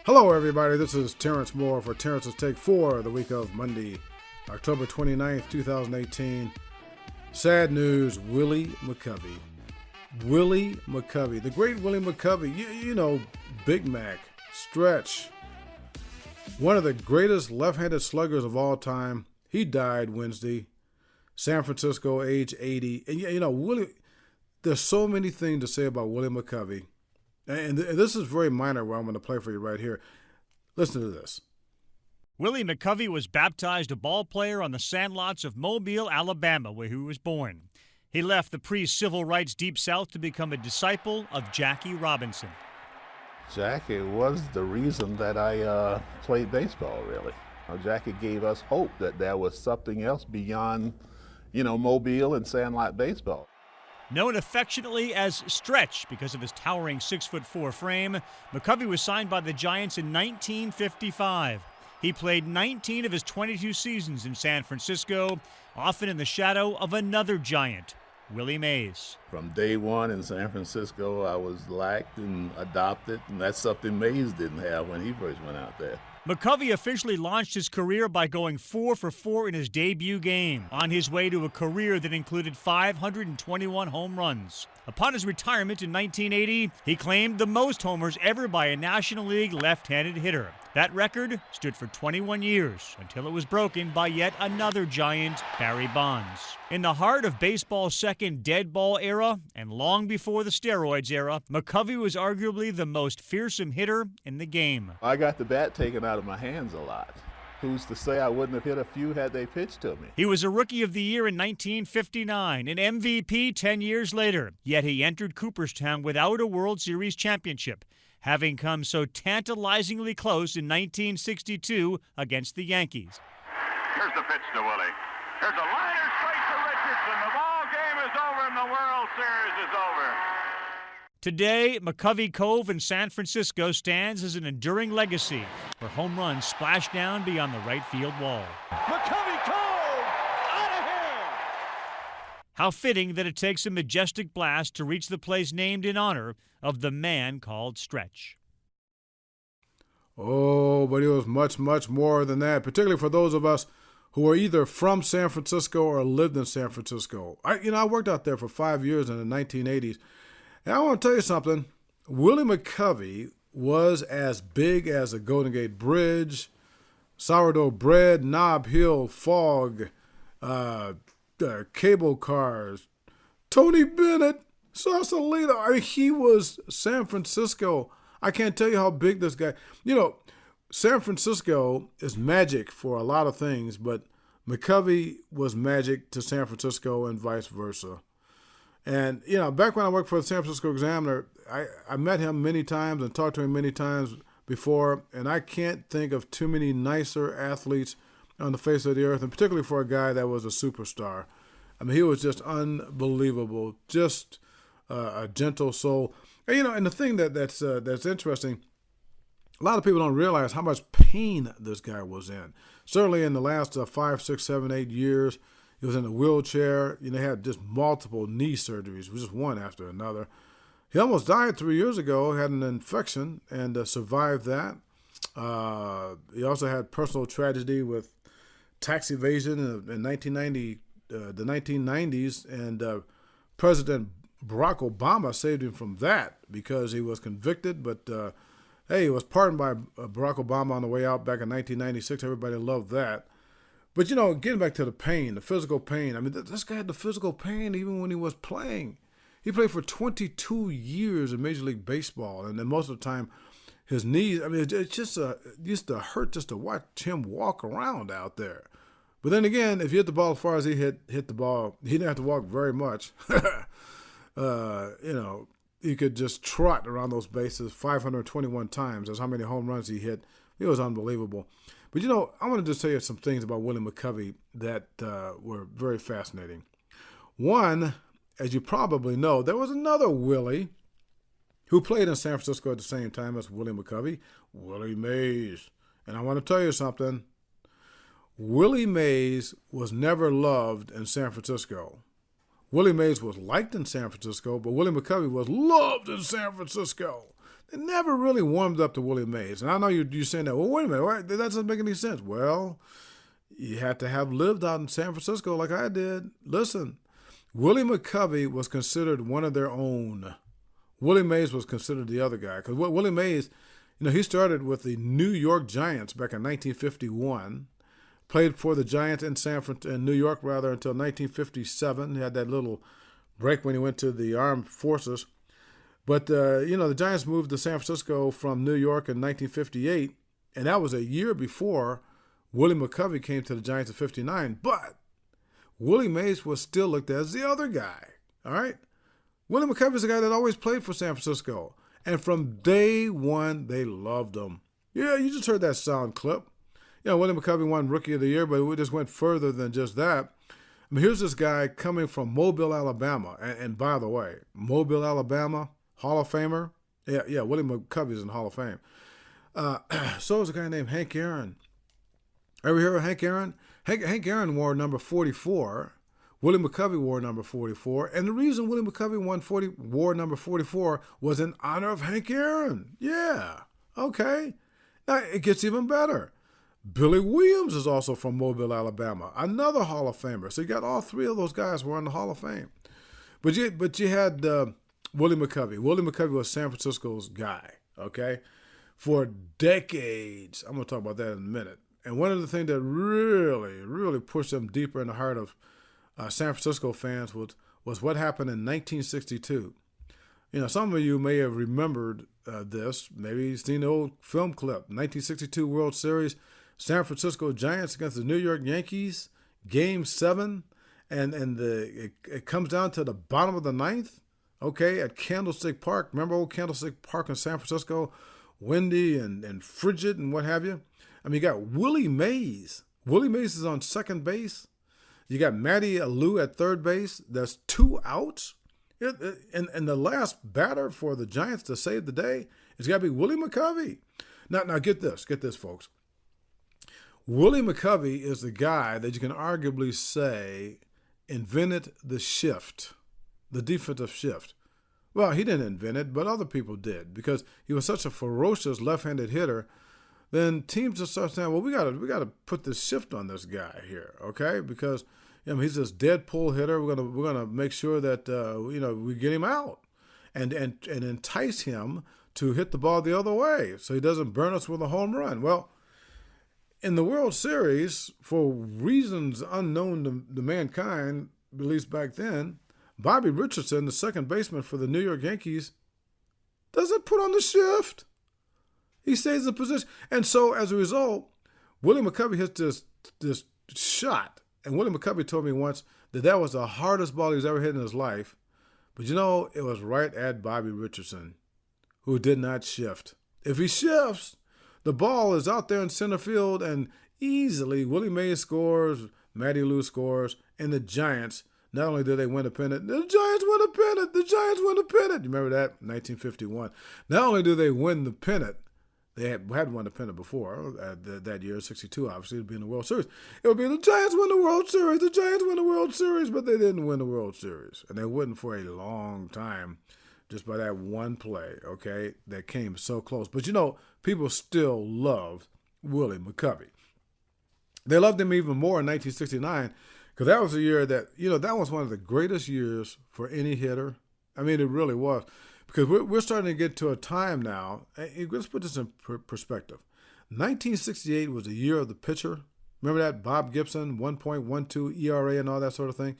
Hello, everybody. This is Terence Moore for Terence's Take 4, the week of Monday, October 29th, 2018. Sad news, Willie McCovey. Willie McCovey, the great Willie McCovey, you know, Big Mac, Stretch, one of the greatest left-handed sluggers of all time. He died Wednesday, San Francisco, age 80. And, you know, Willie, there's so many things to say about Willie McCovey. And this is very minor what I'm going to play for you right here. Listen to this. Willie McCovey was baptized a ball player on the sandlots of Mobile, Alabama, where he was born. He left the pre-civil rights Deep South to become a disciple of Jackie Robinson. Jackie was the reason that I played baseball, really. Jackie gave us hope that there was something else beyond, Mobile and sandlot baseball. Known affectionately as Stretch because of his towering 6'4" frame, McCovey was signed by the Giants in 1955. He played 19 of his 22 seasons in San Francisco, often in the shadow of another Giant, Willie Mays. From day one in San Francisco, I was liked and adopted, and that's something Mays didn't have when he first went out there. McCovey officially launched his career by going 4 for 4 in his debut game, on his way to a career that included 521 home runs. Upon his retirement in 1980, he claimed the most homers ever by a National League left-handed hitter. That record stood for 21 years until it was broken by yet another Giant, Barry Bonds. In the heart of baseball's second dead ball era, and long before the steroids era, McCovey was arguably the most fearsome hitter in the game. I got the bat taken out of my hands a lot. Who's to say I wouldn't have hit a few had they pitched to me? He was a Rookie of the Year in 1959, an MVP 10 years later, yet he entered Cooperstown without a World Series championship, having come so tantalizingly close in 1962 against the Yankees. Here's the pitch to Willie. Here's a liner straight to Richardson. The ball game is over and the World Series is over. Today, McCovey Cove in San Francisco stands as an enduring legacy where home runs splash down beyond the right field wall. McCovey Cove, out of here! How fitting that it takes a majestic blast to reach the place named in honor of the man called Stretch. Oh, but he was much, much more than that, particularly for those of us who are either from San Francisco or lived in San Francisco. I worked out there for 5 years in the 1980s. And I want to tell you something. Willie McCovey was as big as the Golden Gate Bridge, sourdough bread, Nob Hill, fog, cable cars, Tony Bennett, Sausalito. I mean, he was San Francisco. I can't tell you how big this guy. San Francisco is magic for a lot of things, but McCovey was magic to San Francisco and vice versa. And, back when I worked for the San Francisco Examiner, I met him many times and talked to him many times before, and I can't think of too many nicer athletes on the face of the earth, and particularly for a guy that was a superstar. I mean, he was just unbelievable, just a gentle soul. And, and the thing that's interesting, a lot of people don't realize how much pain this guy was in. Certainly in the last 5, 6, 7, 8 years, he was in a wheelchair. He had just multiple knee surgeries, just one after another. He almost died 3 years ago, had an infection, and survived that. He also had personal tragedy with tax evasion in 1990, the 1990s, and President Barack Obama saved him from that because he was convicted, but he was pardoned by Barack Obama on the way out back in 1996. Everybody loved that. But, getting back to the pain, the physical pain, I mean, this guy had the physical pain even when he was playing. He played for 22 years in Major League Baseball, and then most of the time his knees, I mean, it just used to hurt just to watch him walk around out there. But then again, if you hit the ball as far as he hit the ball, he didn't have to walk very much. He could just trot around those bases 521 times. That's how many home runs he hit. It was unbelievable. But, I want to just tell you some things about Willie McCovey that were very fascinating. One, as you probably know, there was another Willie who played in San Francisco at the same time as Willie McCovey, Willie Mays. And I want to tell you something. Willie Mays was never loved in San Francisco. Willie Mays was liked in San Francisco, but Willie McCovey was loved in San Francisco. they never really warmed up to Willie Mays. And I know you're saying that, well, wait a minute, right? That doesn't make any sense. Well, you had to have lived out in San Francisco like I did. Listen, Willie McCovey was considered one of their own. Willie Mays was considered the other guy. Because Willie Mays, he started with the New York Giants back in 1951. Played for the Giants in New York until 1957. He had that little break when he went to the armed forces. But, the Giants moved to San Francisco from New York in 1958, and that was a year before Willie McCovey came to the Giants in 59. But Willie Mays was still looked at as the other guy, all right? Willie McCovey is the guy that always played for San Francisco. And from day one, they loved him. Yeah, you just heard that sound clip. Willie McCovey won Rookie of the Year, but we just went further than just that. Here's this guy coming from Mobile, Alabama. And by the way, Mobile, Alabama, Hall of Famer. Yeah, Willie McCovey's in Hall of Fame. So is a guy named Hank Aaron. Ever hear of Hank Aaron? Hank Aaron wore number 44. Willie McCovey wore number 44. And the reason Willie McCovey wore number 44 was in honor of Hank Aaron. Yeah, okay. Now, it gets even better. Billy Williams is also from Mobile, Alabama, another Hall of Famer. So you got all three of those guys who are in the Hall of Fame. But you had Willie McCovey. Willie McCovey was San Francisco's guy, okay, for decades. I'm going to talk about that in a minute. And one of the things that really, really pushed them deeper in the heart of San Francisco fans was what happened in 1962. Some of you may have remembered this. Maybe you've seen the old film clip. 1962 World Series, San Francisco Giants against the New York Yankees, Game 7. And it comes down to the bottom of the ninth, okay, at Candlestick Park. Remember old Candlestick Park in San Francisco? Windy and frigid and what have you. You got Willie Mays. Willie Mays is on second base. You got Matty Alou at third base. There's 2 outs. And the last batter for the Giants to save the day is got to be Willie McCovey. Now get this, folks. Willie McCovey is the guy that you can arguably say invented the shift, the defensive shift. Well, he didn't invent it, but other people did because he was such a ferocious left-handed hitter. Then teams just start saying, well, we gotta put this shift on this guy here, okay? Because he's this dead pull hitter. We're gonna make sure that we get him out and entice him to hit the ball the other way so he doesn't burn us with a home run. Well, in the World Series, for reasons unknown to mankind, at least back then, Bobby Richardson, the second baseman for the New York Yankees, doesn't put on the shift. He stays in position. And so, as a result, Willie McCovey hits this shot. And Willie McCovey told me once that was the hardest ball he's ever hit in his life. But it was right at Bobby Richardson, who did not shift. If he shifts, the ball is out there in center field, and easily Willie Mays scores, Matty Alou scores, and the Giants, not only do they win a pennant, the Giants win a pennant. The Giants win a pennant. You remember that? 1951. Not only do they win the pennant, they had won the pennant before that year, 62, obviously, it'd be in the World Series. It would be the Giants win the World Series, the Giants win the World Series, but they didn't win the World Series. And they wouldn't for a long time, just by that one play, okay, that came so close. But people still loved Willie McCovey. They loved him even more in 1969 because that was a year that, that was one of the greatest years for any hitter. It really was. Because we're starting to get to a time now, let's put this in perspective. 1968 was the year of the pitcher. Remember that? Bob Gibson, 1.12 ERA and all that sort of thing.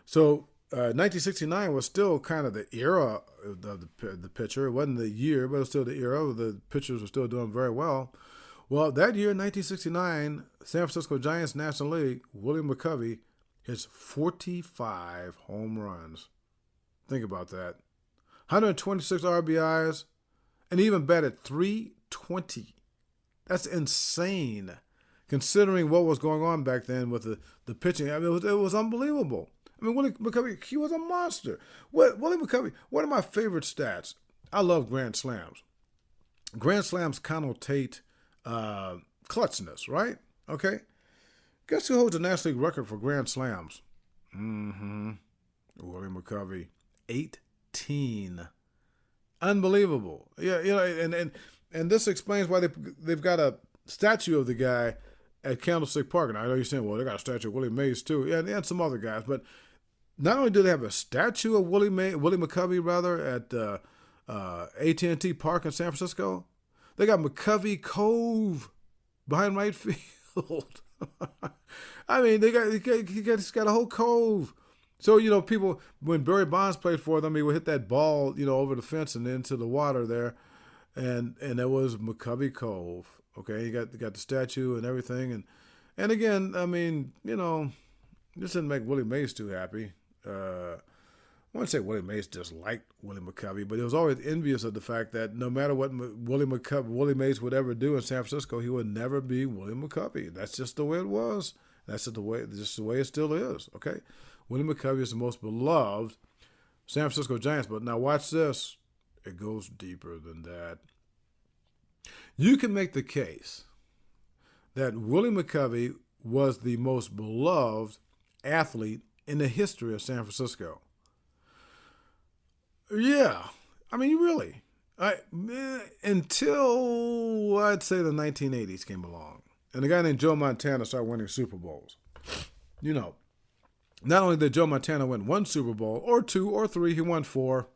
So 1969 was still kind of the era of the pitcher. It wasn't the year, but it was still the era. The pitchers were still doing very well. Well, that year, 1969, San Francisco Giants National League, Willie McCovey hits 45 home runs. Think about that. 126 RBIs, and even batted .320. That's insane, considering what was going on back then with the pitching. It was unbelievable. Willie McCovey, he was a monster. Willie McCovey, one of my favorite stats. I love grand slams. Grand slams connotate clutchness, right? Okay. Guess who holds the National League record for grand slams? Willie McCovey, 18. Unbelievable. Yeah, and this explains why they've got a statue of the guy at Candlestick Park. And I know you're saying, well, they got a statue of Willie Mays too, yeah, and some other guys. But not only do they have a statue of Willie McCovey rather at AT&T Park in San Francisco, they got McCovey Cove behind right field. I mean, he's got a whole cove. So, people, when Barry Bonds played for them, he would hit that ball, over the fence and into the water there. And that was McCovey Cove. Okay, he got the statue and everything. And again, I mean, this didn't make Willie Mays too happy. I wouldn't say Willie Mays disliked Willie McCovey, but he was always envious of the fact that no matter what Willie Mays would ever do in San Francisco, he would never be Willie McCovey. That's just the way it was. That's just the way it still is. Okay, Willie McCovey is the most beloved San Francisco Giants. But now watch this. It goes deeper than that. You can make the case that Willie McCovey was the most beloved athlete in the history of San Francisco. Yeah, I mean, really. Until, I'd say, the 1980s came along. And a guy named Joe Montana started winning Super Bowls. Not only did Joe Montana win one Super Bowl, or two, or three, he won 4.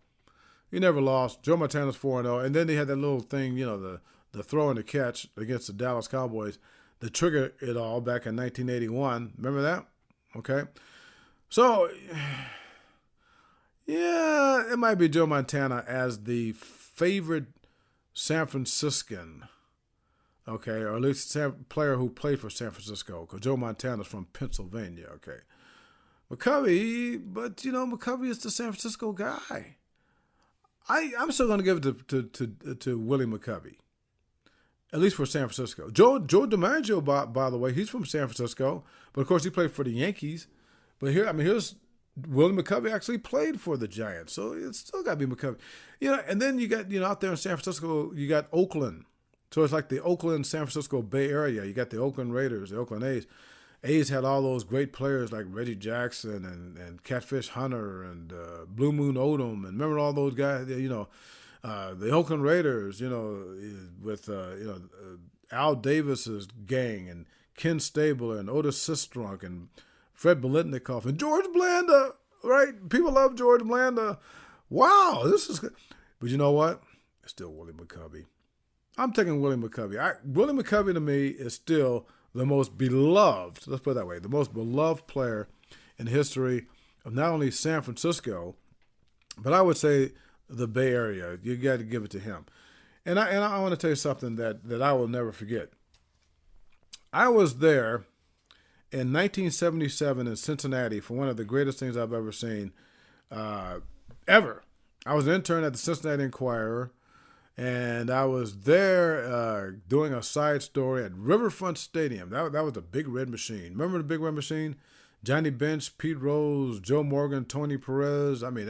He never lost. Joe Montana's 4-0. And then they had that little thing, the throw and the catch against the Dallas Cowboys that triggered it all back in 1981. Remember that? Okay. So, yeah, it might be Joe Montana as the favorite San Franciscan, okay, or at least player who played for San Francisco, because Joe Montana's from Pennsylvania, okay. McCovey, but, McCovey is the San Francisco guy. I'm still going to give it to Willie McCovey, at least for San Francisco. Joe DiMaggio, by the way, he's from San Francisco, but of course he played for the Yankees. But here's Willie McCovey actually played for the Giants, so it's still got to be McCovey. And then you got out there in San Francisco, you got Oakland, so it's like the Oakland, San Francisco Bay Area. You got the Oakland Raiders, the Oakland A's. A's had all those great players like Reggie Jackson and Catfish Hunter and Blue Moon Odom, and remember all those guys? The Oakland Raiders, with Al Davis's gang and Ken Stabler and Otis Sistrunk and Fred Biletnikoff and George Blanda, right? People love George Blanda. Wow, this is good. But you know what? It's still Willie McCovey. I'm taking Willie McCovey. Willie McCovey to me is still the most beloved, let's put it that way, the most beloved player in the history of not only San Francisco, but I would say the Bay Area. You got to give it to him. And I want to tell you something that I will never forget. I was there in 1977 in Cincinnati for one of the greatest things I've ever seen, ever. I was an intern at the Cincinnati Enquirer, and I was there doing a side story at Riverfront Stadium. That was a Big Red Machine. Remember the Big Red Machine? Johnny Bench, Pete Rose, Joe Morgan, Tony Perez. I mean,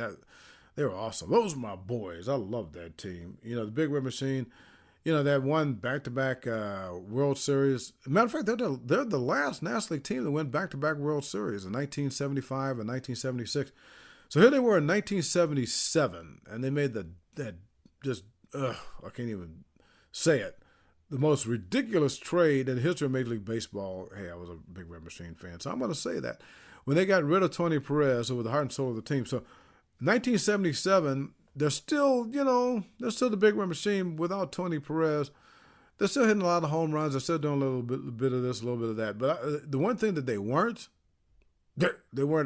they were awesome. Those were my boys. I loved that team. The Big Red Machine. That won back-to-back World Series. Matter of fact, they're the last National League team that went back-to-back World Series in 1975 and 1976. So here they were in 1977, and they made I can't even say it, the most ridiculous trade in the history of Major League Baseball. Hey, I was a Big Red Machine fan, so I'm going to say that. When they got rid of Tony Perez, who was the heart and soul of the team. So 1977, they're still the Big Red Machine without Tony Perez. They're still hitting a lot of home runs. They're still doing a little bit of this, a little bit of that. But the one thing that they weren't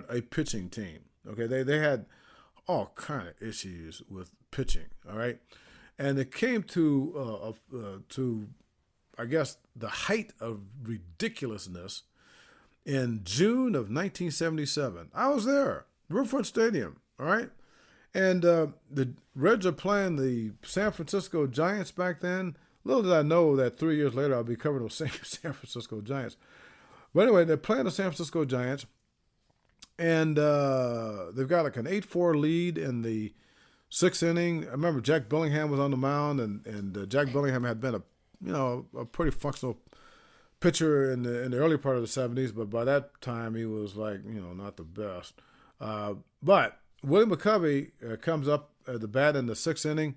a pitching team. Okay, they had all kind of issues with pitching. All right, and it came to I guess the height of ridiculousness in June of 1977. I was there, Riverfront Stadium. All right. And the Reds are playing the San Francisco Giants back then. Little did I know that 3 years later I'll be covering those same San Francisco Giants. But anyway, they're playing the San Francisco Giants, and they've got like an 8-4 lead in the 6th inning. I remember Jack Bellingham was on the mound, and Jack Bellingham had been a pretty functional pitcher in the early part of the 70s, but by that time he was like not the best. But Willie McCovey comes up at the bat in the 6th inning,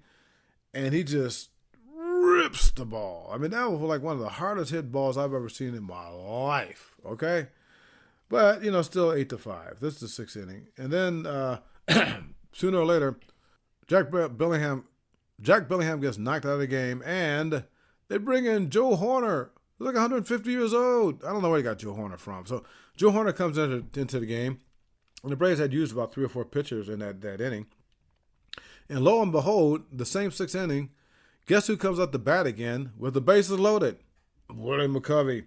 and he just rips the ball. I mean, that was like one of the hardest hit balls I've ever seen in my life, okay? But, still 8-5. This is the sixth inning. And then sooner or later, Jack Bellingham gets knocked out of the game, and they bring in Joe Horner. He's like 150 years old. I don't know where he got Joe Horner from. So Joe Horner comes into the game, and the Braves had used about 3 or 4 pitchers in that inning. And lo and behold, the same sixth inning, guess who comes up to bat again with the bases loaded? Willie McCovey.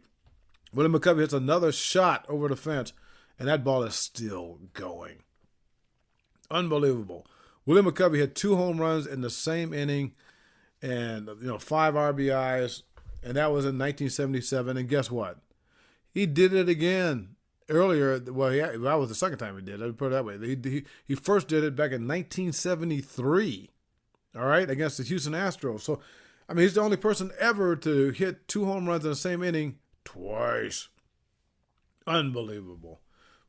Willie McCovey hits another shot over the fence, and that ball is still going. Unbelievable. Willie McCovey hit 2 home runs in the same inning and 5 RBIs, and that was in 1977. And guess what? He did it again earlier. Well, that was the second time he did it. I'd put it that way. He first did it back in 1973, all right, against the Houston Astros. So, I mean, he's the only person ever to hit 2 home runs in the same inning twice. Unbelievable.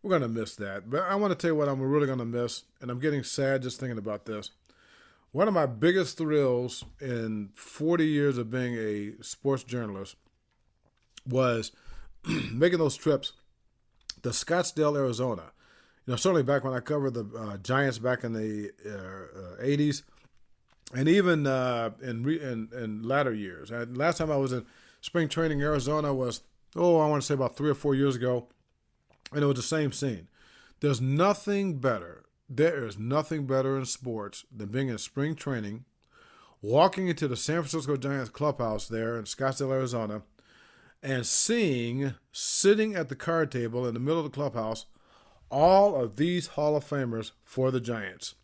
We're going to miss that. But I want to tell you what I'm really going to miss, and I'm getting sad just thinking about this. One of my biggest thrills in 40 years of being a sports journalist was making those trips to Scottsdale, Arizona. Certainly back when I covered the Giants back in the 80s, and even in latter years. Last time I was in spring training in Arizona was, I want to say about 3 or 4 years ago, and it was the same scene. There is nothing better in sports than being in spring training, walking into the San Francisco Giants clubhouse there in Scottsdale, Arizona, and seeing, sitting at the card table in the middle of the clubhouse, all of these Hall of Famers for the Giants.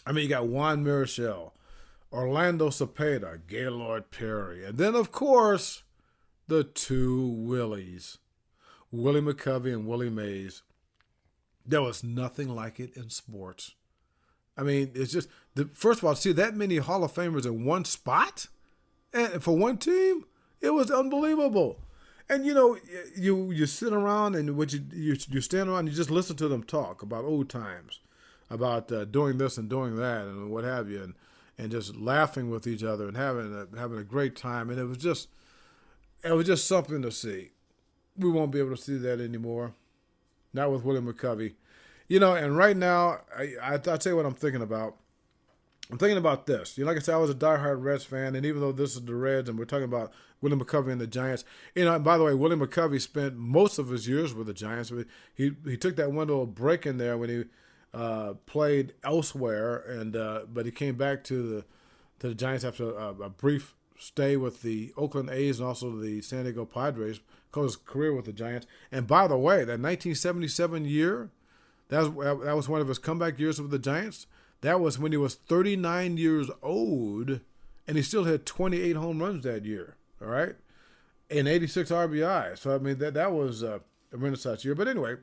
I mean, you got Juan Marichal, Orlando Cepeda, Gaylord Perry, and then, of course, the 2 Willies, Willie McCovey and Willie Mays. There was nothing like it in sports. I mean, it's just, first of all, see that many Hall of Famers in one spot and for one team, it was unbelievable. And, you sit around and you stand around and you just listen to them talk about old times, about doing this and doing that and what have you, and just laughing with each other and having a great time. And it was just something to see. We won't be able to see that anymore. Not with Willie McCovey. And right now, I'll tell you what I'm thinking about. I'm thinking about this. Like I said, I was a diehard Reds fan, and even though this is the Reds and we're talking about Willie McCovey and the Giants, and by the way, Willie McCovey spent most of his years with the Giants. He took that one little break in there when he played elsewhere, but he came back to the Giants after a brief stay with the Oakland A's and also the San Diego Padres, because his career with the Giants. And by the way, that 1977 year, that was one of his comeback years with the Giants. That was when he was 39 years old, and he still had 28 home runs that year, all right, and 86 RBI. So, I mean, that was a Renaissance year. But anyway,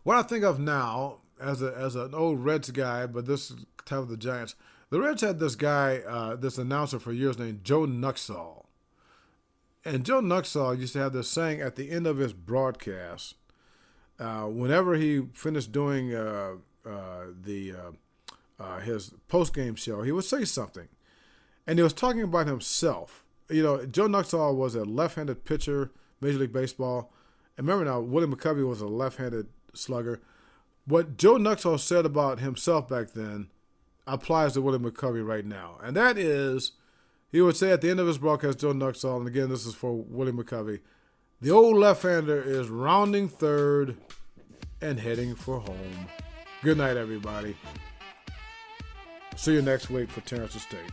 what I think of now as an old Reds guy, but this is time of the Giants, the Reds had this guy, this announcer for years named Joe Nuxhall. And Joe Nuxhall used to have this saying at the end of his broadcast, whenever he finished doing his post-game show, he would say something. And he was talking about himself. Joe Nuxhall was a left-handed pitcher, Major League Baseball. And remember now, Willie McCovey was a left-handed slugger. What Joe Nuxhall said about himself back then applies to Willie McCovey right now. And that is, he would say at the end of his broadcast, Joe Nuxhall, and again, this is for Willie McCovey, the old left-hander is rounding third and heading for home. Good night, everybody. See you next week for Terence Estate.